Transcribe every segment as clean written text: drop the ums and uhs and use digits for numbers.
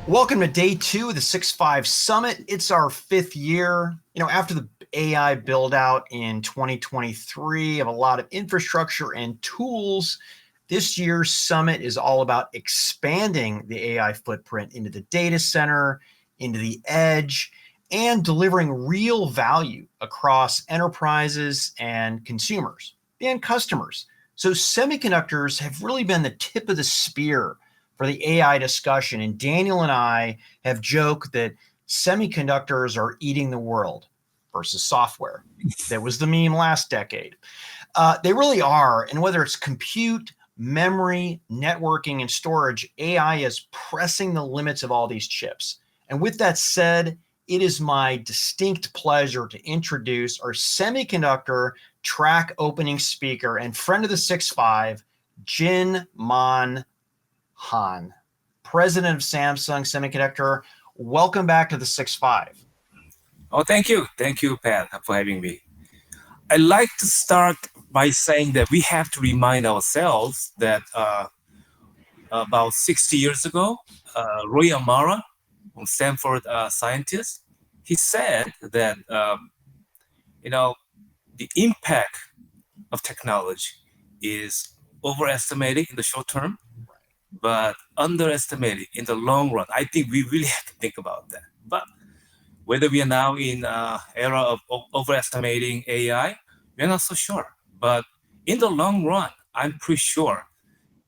Welcome to day 2 of the 6.5 Summit. It's our 5th year. After the AI build out in 2023 of a lot of infrastructure and tools, this year's summit is all about expanding the AI footprint into the data center, into the edge, and delivering real value across enterprises and consumers and customers. So semiconductors have really been the tip of the spear for the AI discussion. And Daniel and I have joked that semiconductors are eating the world versus software. That was the meme last decade. They really are. And whether it's compute, memory, networking, and storage, AI is pressing the limits of all these chips. And with that said, it is my distinct pleasure to introduce our semiconductor track opening speaker and friend of the 6.5, Jin Man Han, president of Samsung Semiconductor. Welcome back to the 6.5. Oh, thank you. Thank you, Pat, for having me. I'd like to start by saying that we have to remind ourselves that about 60 years ago, Roy Amara, from Stanford scientist, he said that, the impact of technology is overestimated in the short term, but underestimated in the long run. I think we really have to think about that. But whether we are now in era of overestimating AI, we're not so sure. But in the long run, I'm pretty sure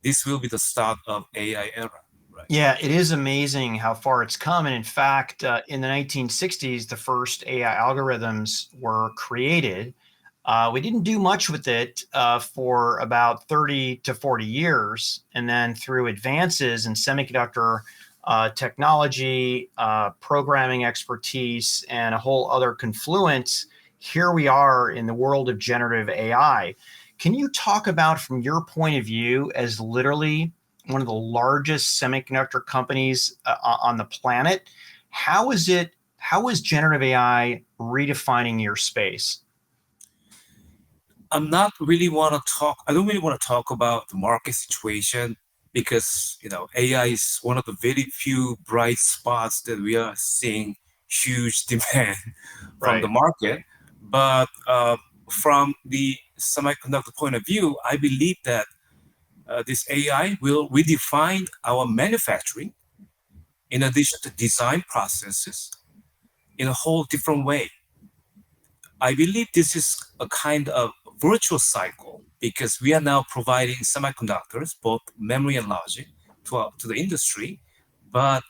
this will be the start of AI era. Right. Yeah, it is amazing how far it's come. And in fact, in the 1960s, the first AI algorithms were created. We didn't do much with it for about 30 to 40 years. And then through advances in semiconductor technology, programming expertise, and a whole other confluence, here we are in the world of generative AI. Can you talk about, from your point of view, as literally one of the largest semiconductor companies on the planet, how is generative AI redefining your space? I don't really want to talk about the market situation because AI is one of the very few bright spots that we are seeing huge demand from the Right. market. But from the semiconductor point of view, I believe that this AI will redefine our manufacturing in addition to design processes in a whole different way. I believe this is a kind of virtual cycle because we are now providing semiconductors, both memory and logic, to the industry. But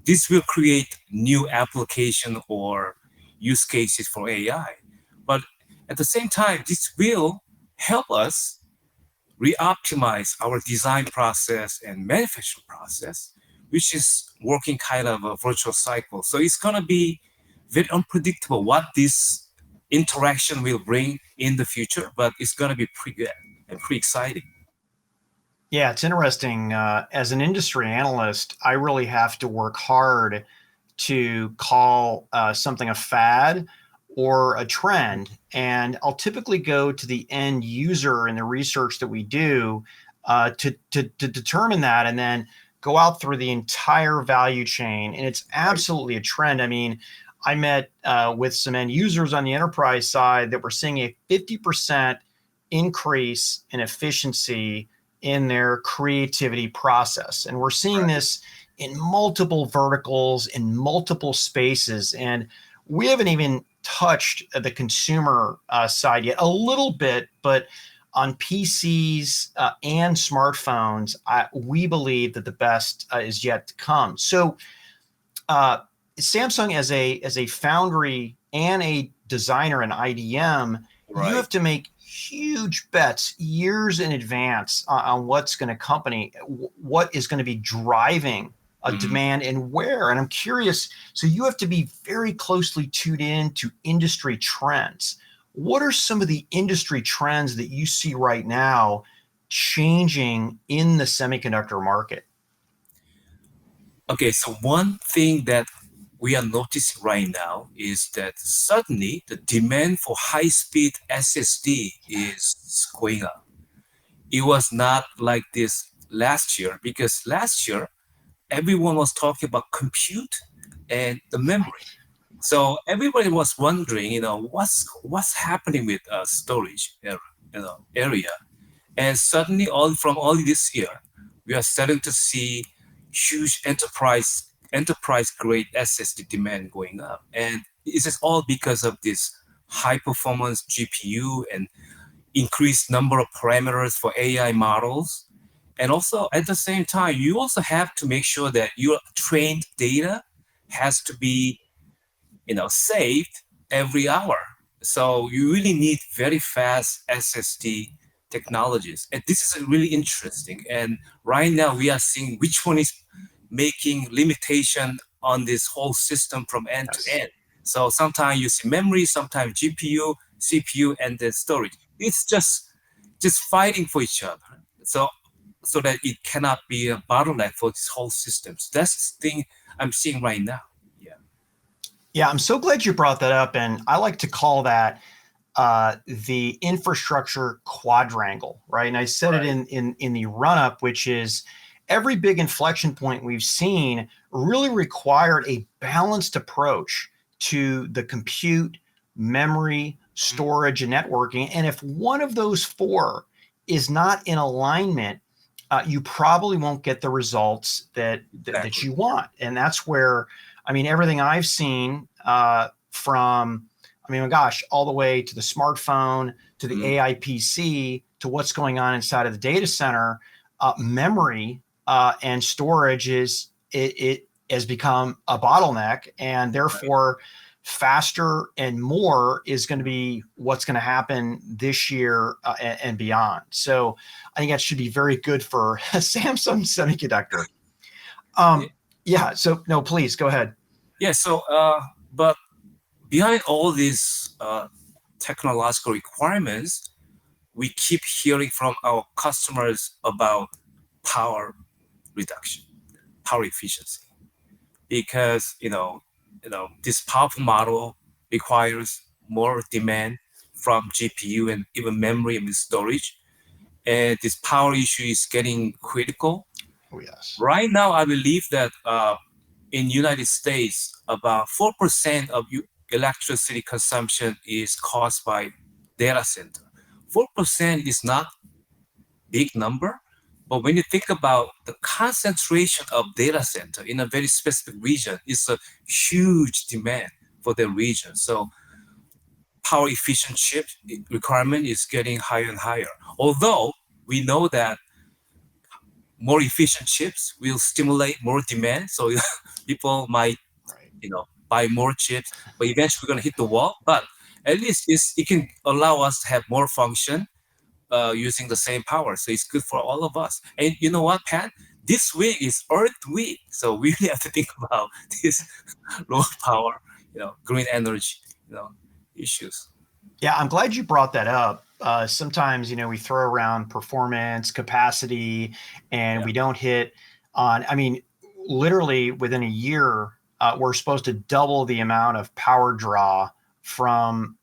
this will create new application or use cases for AI. But at the same time, this will help us re-optimize our design process and manufacturing process, which is working kind of a virtual cycle. So it's going to be very unpredictable what this interaction will bring in the future, but it's going to be pretty good and pretty exciting. Yeah, it's interesting. As an industry analyst, I really have to work hard to call something a fad or a trend. And I'll typically go to the end user in the research that we do to determine that, and then go out through the entire value chain. And it's absolutely a trend. I mean, I met with some end users on the enterprise side that were seeing a 50% increase in efficiency in their creativity process. And we're seeing this in multiple verticals, in multiple spaces. And we haven't even touched the consumer side yet, a little bit, but on PCs and smartphones, we believe that the best is yet to come. So Samsung, as a foundry and a designer and IDM, you Right. have to make huge bets years in advance on what's going to what is going to be driving a Mhm. demand and where. And I'm curious, so you have to be very closely tuned in to industry trends. What are some of the industry trends that you see right now changing in the semiconductor market? Okay, so one thing that we are noticing right now is that suddenly the demand for high-speed SSD is going up. It was not like this last year because last year everyone was talking about compute and the memory. Right. So everybody was wondering, what's happening with storage area. And suddenly, all this year, we are starting to see huge enterprise grade SSD demand going up, and this is all because of this high performance GPU and increased number of parameters for AI models. And also at the same time, you also have to make sure that your trained data has to be saved every hour. So you really need very fast SSD technologies. And this is really interesting. And right now we are seeing which one is making limitation on this whole system from end to Yes. end. So sometimes you see memory, sometimes GPU, CPU, and then storage. It's just fighting for each other. So that it cannot be a bottleneck for this whole systems. That's the thing I'm seeing right now. Yeah. Yeah, I'm so glad you brought that up. And I like to call that the infrastructure quadrangle, right? And I said it Right. in the run up, which is every big inflection point we've seen really required a balanced approach to the compute, memory, Mhm. storage, and networking. And if one of those four is not in alignment, you probably won't get the results that Exactly. you want. And that's where, I mean, everything I've seen from, I mean, gosh, all the way to the smartphone, to the Mhm. AI PC, to what's going on inside of the data center, memory and storage it has become a bottleneck, and Right. therefore faster and more is going to be what's going to happen this year and beyond. So I think that should be very good for Samsung Semiconductor. Yeah. Um, yeah. So no, please go ahead. Yeah. So, but behind all these technological requirements, we keep hearing from our customers about power reduction, power efficiency, because this powerful model requires more demand from GPU and even memory and storage, and this power issue is getting critical. Oh yes. Right now, I believe that in United States, about 4% of electricity consumption is caused by data center. 4% is not big number, but when you think about the concentration of data center in a very specific region, it's a huge demand for the region. So power efficient chip requirement is getting higher and higher. Although we know that more efficient chips will stimulate more demand, so people might Right. buy more chips, but eventually we're going to hit the wall. But at least it can allow us to have more function using the same power. So it's good for all of us. And you know what, Pat? This week is Earth Week, so we really have to think about this low power, green energy, you know, issues. Yeah, I'm glad you brought that up. Sometimes, we throw around performance, capacity, and Yeah, we don't hit on, I mean, literally within a year, we're supposed to double the amount of power draw from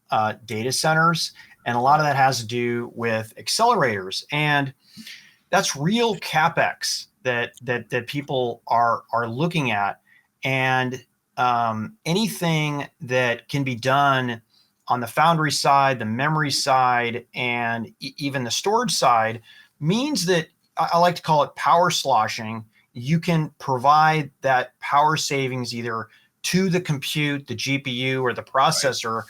data centers. And a lot of right, that has to do with accelerators. And that's real capex that people are looking at, and anything that can be done on the foundry side, the memory side, and even the storage side means that I like to call it power sloshing. You can provide that power savings either to the compute, the GPU, or the right, processor,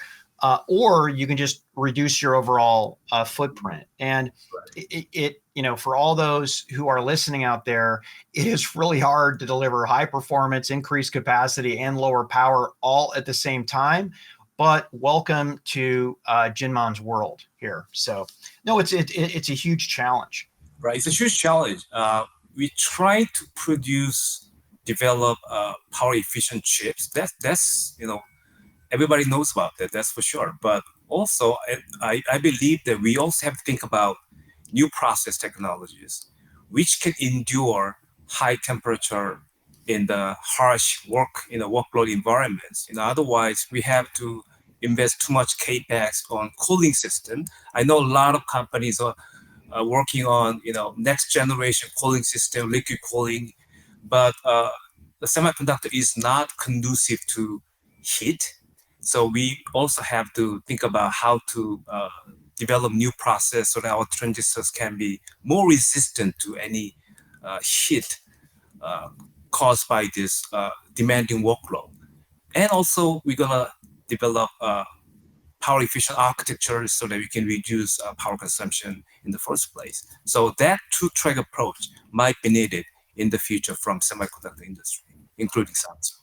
or you can just reduce your overall footprint. And right. for all those who are listening out there, it is really hard to deliver high performance, increased capacity, and lower power all at the same time. But welcome to Jinmon's world here. So no, it's a huge challenge. Right. It's a huge challenge. We try to develop power efficient chips. That's everybody knows about that. That's for sure. But also, I believe that we also have to think about new process technologies, which can endure high temperature in the harsh workload environments. Otherwise we have to invest too much capex on cooling system. I know a lot of companies are working on next generation cooling system, liquid cooling, but the semiconductor is not conducive to heat. So we also have to think about how to develop new process so that our transistors can be more resistant to any heat uh, caused by this demanding workload. And also, we're gonna develop power efficient architecture so that we can reduce power consumption in the first place. So that two-track approach might be needed in the future from semiconductor industry, including Samsung.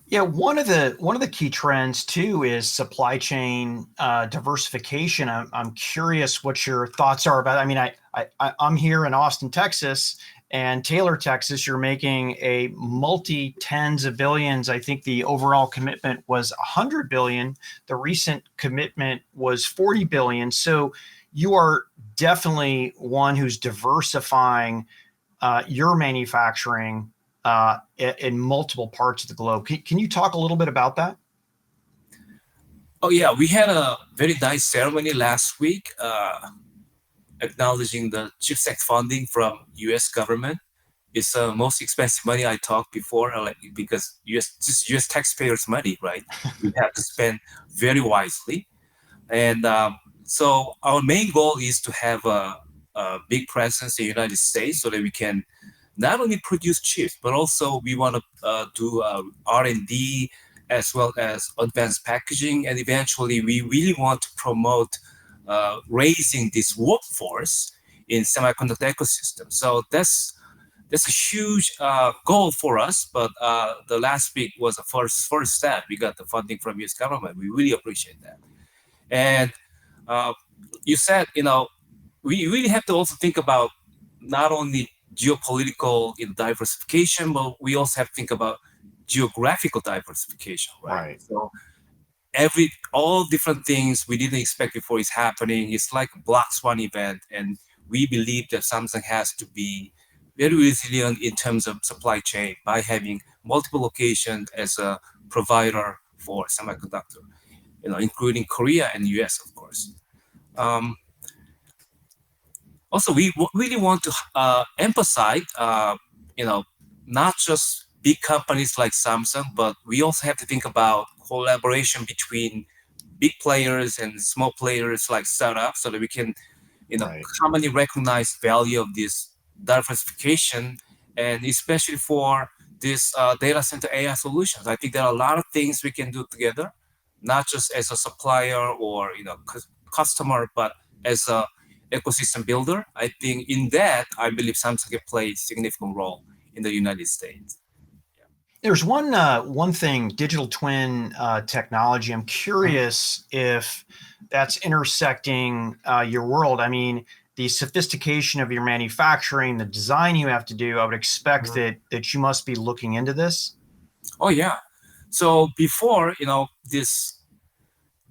Yeah, one of the key trends too is supply chain diversification. I'm curious what your thoughts are about. I mean, I'm here in Austin, Texas, and Taylor, Texas. You're making a multi tens of billions. I think the overall commitment was 100 billion. The recent commitment was 40 billion. So you are definitely one who's diversifying your manufacturing in multiple parts of the globe. Can you talk a little bit about that? Oh yeah, we had a very nice ceremony last week acknowledging the CHIPS Act funding from U.S. government. It's the most expensive money I talked before, like, because U.S. taxpayers' money, right? We have to spend very wisely. And so our main goal is to have a big presence in the United States so that we can not only produce chips, but also we want to do R&D as well as advanced packaging. And eventually we really want to promote raising this workforce in semiconductor ecosystem. So that's a huge goal for us. But the last week was the first step. We got the funding from U.S. government. We really appreciate that. And uh, you said, we really have to also think about not only geopolitical diversification, but we also have to think about geographical diversification, right? Right. So all different things we didn't expect before is happening. It's like a black swan event, and we believe that Samsung has to be very resilient in terms of supply chain by having multiple locations as a provider for semiconductor, including Korea and US, of course. Um, Also, we really want to emphasize, not just big companies like Samsung, but we also have to think about collaboration between big players and small players like startups, so that we can, Right. commonly recognize value of this diversification, and especially for this data center AI solutions. I think there are a lot of things we can do together, not just as a supplier or customer, but as a ecosystem builder. I think in that, I believe Samsung can play a significant role in the United States. There's one thing, digital twin technology. I'm curious if that's intersecting your world. I mean, the sophistication of your manufacturing, the design you have to do. I would expect Mhm. that you must be looking into this. Oh yeah. So before, this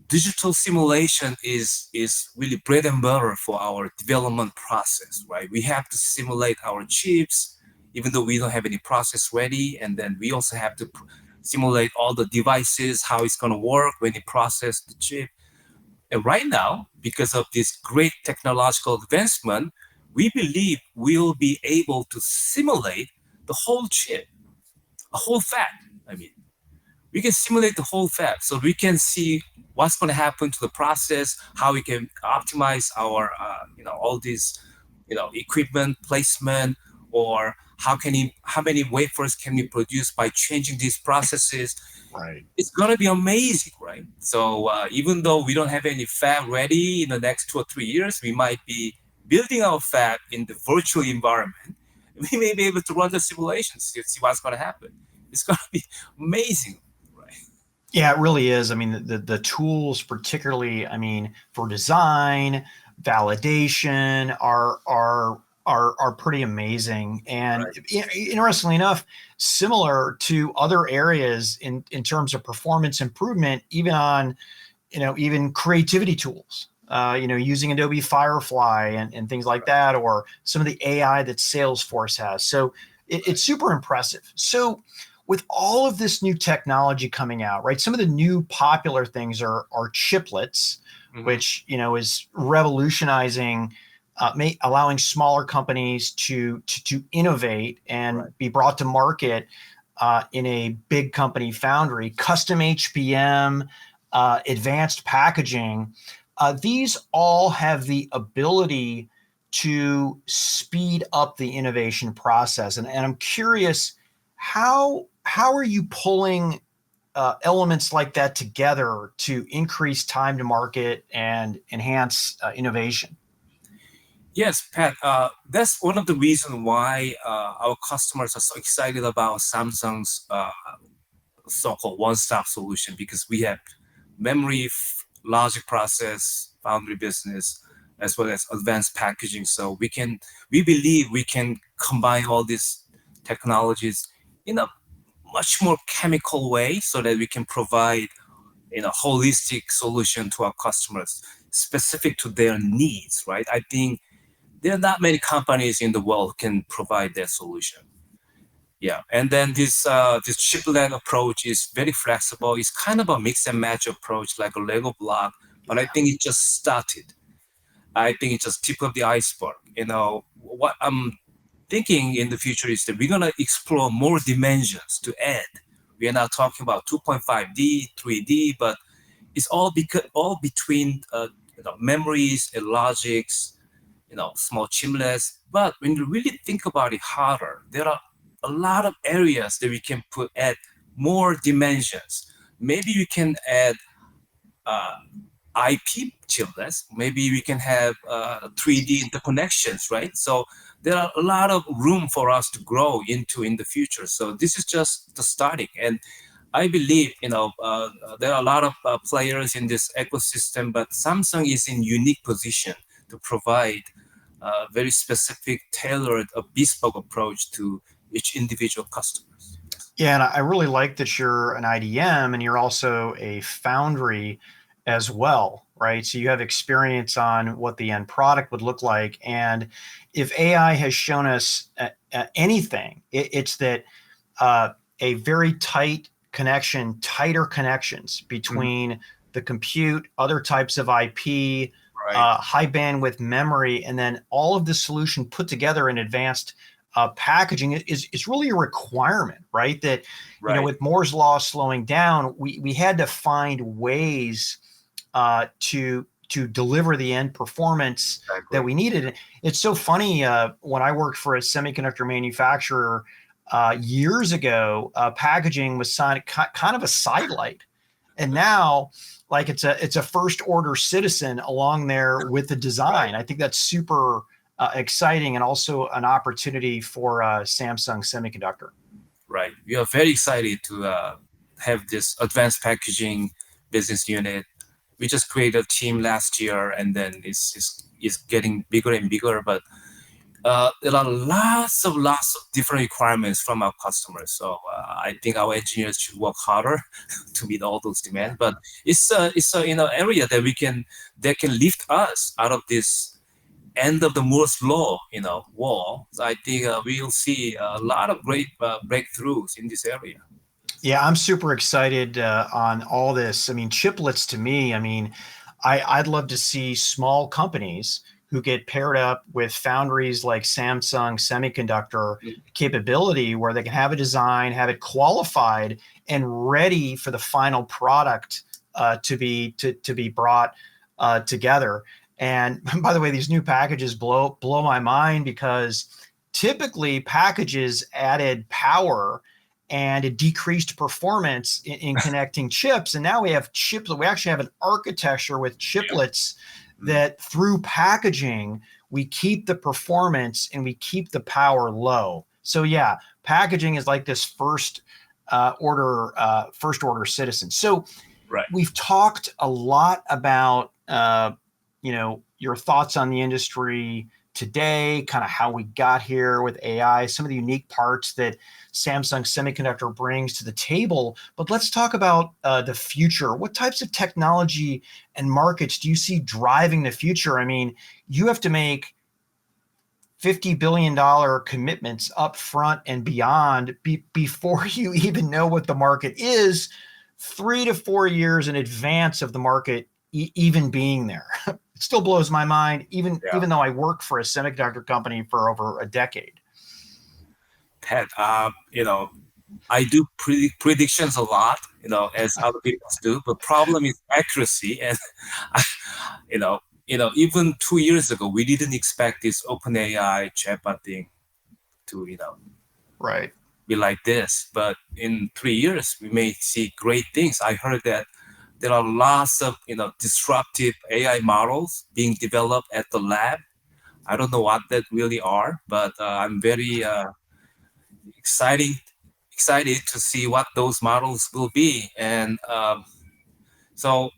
digital simulation is really bread and butter for our development process, right? We have to simulate our chips, even though we don't have any process ready, and then we also have to simulate all the devices, how it's going to work when you process the chip. And right now, because of this great technological advancement, we believe we'll be able to simulate the whole chip, a whole fab. I mean, we can simulate the whole fab so we can see what's going to happen to the process, how we can optimize our all these equipment placement, or how many wafers can we produce by changing these processes. Right. It's going to be amazing, right? So even though we don't have any fab ready in the next 2 or 3 years, we might be building our fab in the virtual environment. We may be able to run the simulations to see what's going to happen. It's going to be amazing, right? Yeah, it really is. I mean, the tools, particularly, I mean, for design, validation, are pretty amazing. And Right. interestingly enough, similar to other areas in terms of performance improvement, even on even creativity tools. Using Adobe Firefly and things like that, or some of the AI that Salesforce has. So it's super impressive. So with all of this new technology coming out, right? Some of the new popular things are chiplets, Mhm. which is revolutionizing allowing smaller companies to innovate and Right. be brought to market in a big company foundry, custom HBM, advanced packaging. These all have the ability to speed up the innovation process. And I'm curious, how are you pulling elements like that together to increase time to market and enhance innovation? Yes, Pat. That's one of the reasons why our customers are so excited about Samsung's so-called one-stop solution, because we have memory, logic process, foundry business, as well as advanced packaging. So we believe we can combine all these technologies in a much more chemical way, so that we can provide holistic solution to our customers specific to their needs. Right? I think there are not many companies in the world can provide that solution. Yeah, and then this chiplet approach is very flexible. It's kind of a mix and match approach, like a Lego block. But I think it just started. I think it's just tip of the iceberg. What I'm thinking in the future is that we're gonna explore more dimensions to add. We are not talking about 2.5D, 3D, but it's all between memories and logics, small chimneys. But when you really think about it harder, there are a lot of areas that we can add more dimensions. Maybe we can add uh, IP chiplets. Maybe we can have 3D interconnections, right? So there are a lot of room for us to grow into in the future. So this is just the starting, and I believe there are a lot of players in this ecosystem, but Samsung is in unique position to provide very specific, tailored, a bespoke approach to each individual customers. Yes. Yeah, and I really like that you're an IDM and you're also a foundry as well, right? So you have experience on what the end product would look like. And if AI has shown us anything, it's that a very tighter connections Mhm. between the compute, other types of IP, Right, high bandwidth memory, and then all of the solution put together in advanced packaging is really a requirement, right? That, right, with Moore's law slowing down, we had to find ways to deliver the end performance that exactly. we needed. It's so funny. When I worked for a semiconductor manufacturer years ago, packaging was kind of a sidelight, and now like it's a first order citizen along there with the Right, design. I think that's super exciting and also an opportunity for Samsung Semiconductor. right. We are very excited to have this advanced packaging business unit. We just created a team last year, and then it's getting bigger and bigger. But there are lots of different requirements from our customers. So I think our engineers should work harder to meet all those demands. But it's a area that can lift us out of this end of the Moore's law wall. So I think we'll see a lot of great breakthroughs in this area. Yeah, I'm super excited on all this. I mean, chiplets to me, I mean, I'd love to see small companies who get paired up with foundries like Samsung Semiconductor capability where they can have a design, have it qualified and ready for the final product to be brought together. And by the way, these new packages blow my mind because typically packages added power and it decreased performance in connecting chips. And now we have chips. We actually have an architecture with chiplets Mm. that through packaging, we keep the performance and we keep the power low. So yeah, packaging is like this first order citizen. So Right. we've talked a lot about your thoughts on the industry today, kind of how we got here with AI, some of the unique parts that Samsung Semiconductor brings to the table. But let's talk about the future. What types of technology and markets do you see driving the future? I mean, you have to make $50 billion commitments up front and beyond before you even know what the market is, 3 to 4 years in advance of the market even being there. It still blows my mind, even Yeah. even though I worked for a semiconductor company for over a decade. Pat, I do predictions a lot, as other people do. But problem is accuracy, and you know, even 2 years ago, we didn't expect this OpenAI chatbot thing to, Right. be like this. But in 3 years, we may see great things. I heard that there are lots of, disruptive AI models being developed at the lab. I don't know what that really are, but I'm very exciting excited to see what those models will be. And so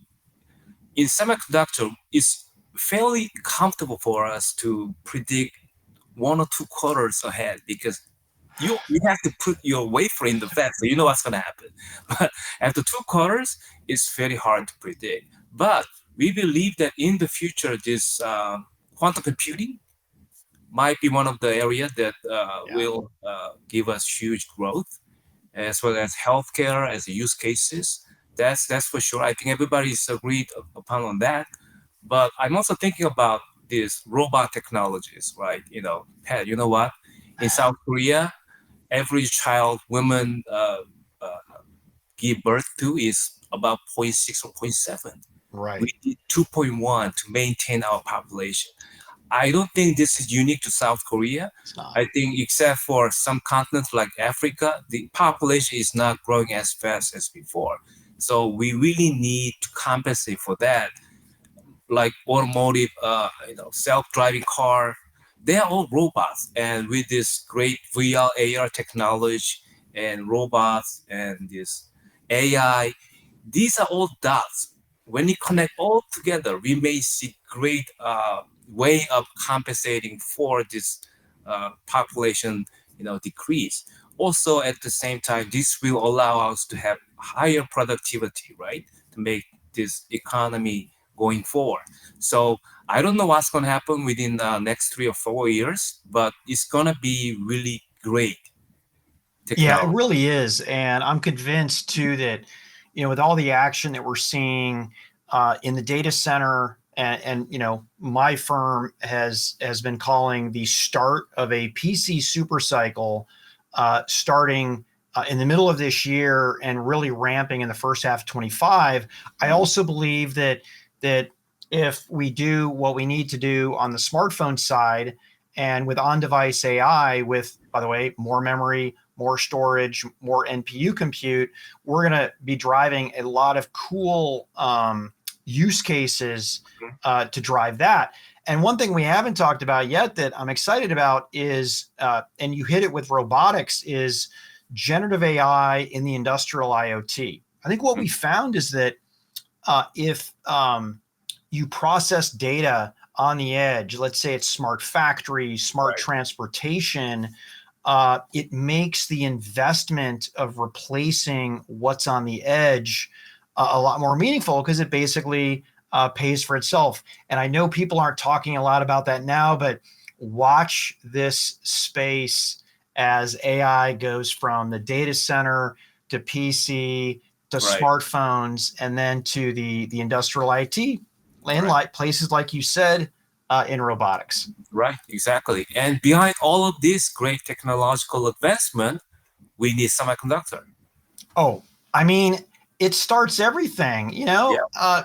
in semiconductor, it's fairly comfortable for us to predict 1 or 2 quarters ahead because you have to put your wafer in the fab, so you know what's going to happen. But after 2 quarters, it's very hard to predict. But we believe that in the future, this quantum computing might be one of the areas that Yeah. will give us huge growth, as well as healthcare as use cases. That's for sure. I think everybody's agreed upon on that. But I'm also thinking about these robot technologies, right? Pat, you know what? In South Korea, every child women give birth to is about zero point 0.6 or zero point 0.7. We Right. need 2.1 to maintain our population. I don't think this is unique to South Korea. It's not. I think except for some continents like Africa, the population is not growing as fast as before. So we really need to compensate for that, like automotive, self-driving car. They are all robots, and with this great VR, AR technology and robots and this AI, these are all dots. When you connect all together, we may see great way of compensating for this population, decrease. Also, at the same time, this will allow us to have higher productivity, right, to make this economy going forward. So I don't know what's going to happen within the next 3 or 4 years, but it's going to be really great Yeah, it technology. really is. And I'm convinced too that, with all the action that we're seeing in the data center, and my firm has been calling the start of a PC super cycle starting in the middle of this year and really ramping in the first half of 25. I also believe that if we do what we need to do on the smartphone side and with on-device AI, with, by the way, more memory, more storage, more NPU compute, we're going to be driving a lot of cool use cases to drive that. And one thing we haven't talked about yet that I'm excited about is, and you hit it with robotics, is generative AI in the industrial IoT. I think what we found is that if you process data on the edge, let's say it's smart factories, smart Right. transportation, it makes the investment of replacing what's on the edge a lot more meaningful because it basically pays for itself. And I know people aren't talking a lot about that now, but watch this space as AI goes from the data center to PC to Right. smartphones and then to the industrial IT and Right. like places like you said in robotics. Right, exactly. And behind all of this great technological advancement, we need semiconductor. Oh, I mean, it starts everything. Yeah.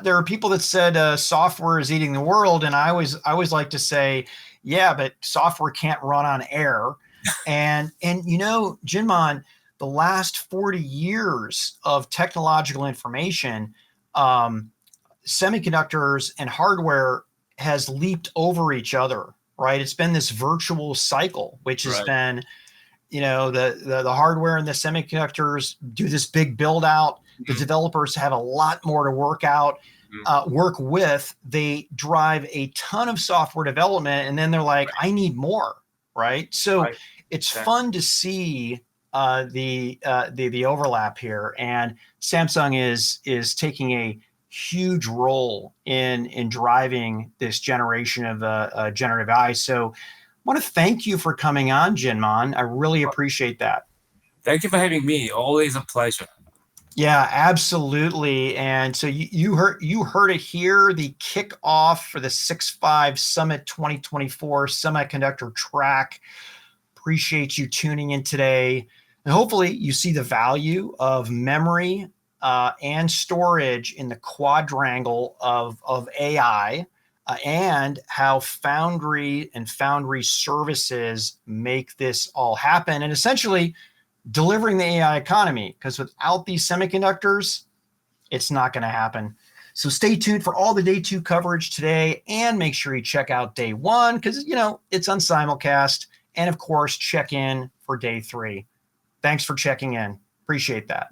There are people that said software is eating the world, and I always like to say, yeah, but software can't run on air. And Jinmon, the last 40 years of technological information, um, semiconductors and hardware has leaped over each other. Right? It's been this virtual cycle, which has Right. been the hardware and the semiconductors do this big build out. The Mhm. developers have a lot more to work with. They drive a ton of software development, and then they're like, I need more, right? So Right. it's Exactly. fun to see the overlap here, and Samsung is taking a huge role in driving this generation of generative AI. So want to thank you for coming on, Jinmon. I really appreciate that. Thank you for having me. Always a pleasure. Yeah, absolutely. And so you heard it here, the kickoff for the 6.5 Summit 2024 Semiconductor Track. Appreciate you tuning in today. And hopefully you see the value of memory and storage in the quadrangle of AI, and how Foundry and Foundry services make this all happen. And essentially, delivering the AI economy, because without these semiconductors, it's not going to happen. So stay tuned for all the day two coverage today, and make sure you check out day one because, it's on simulcast. And of course, check in for day three. Thanks for checking in. Appreciate that.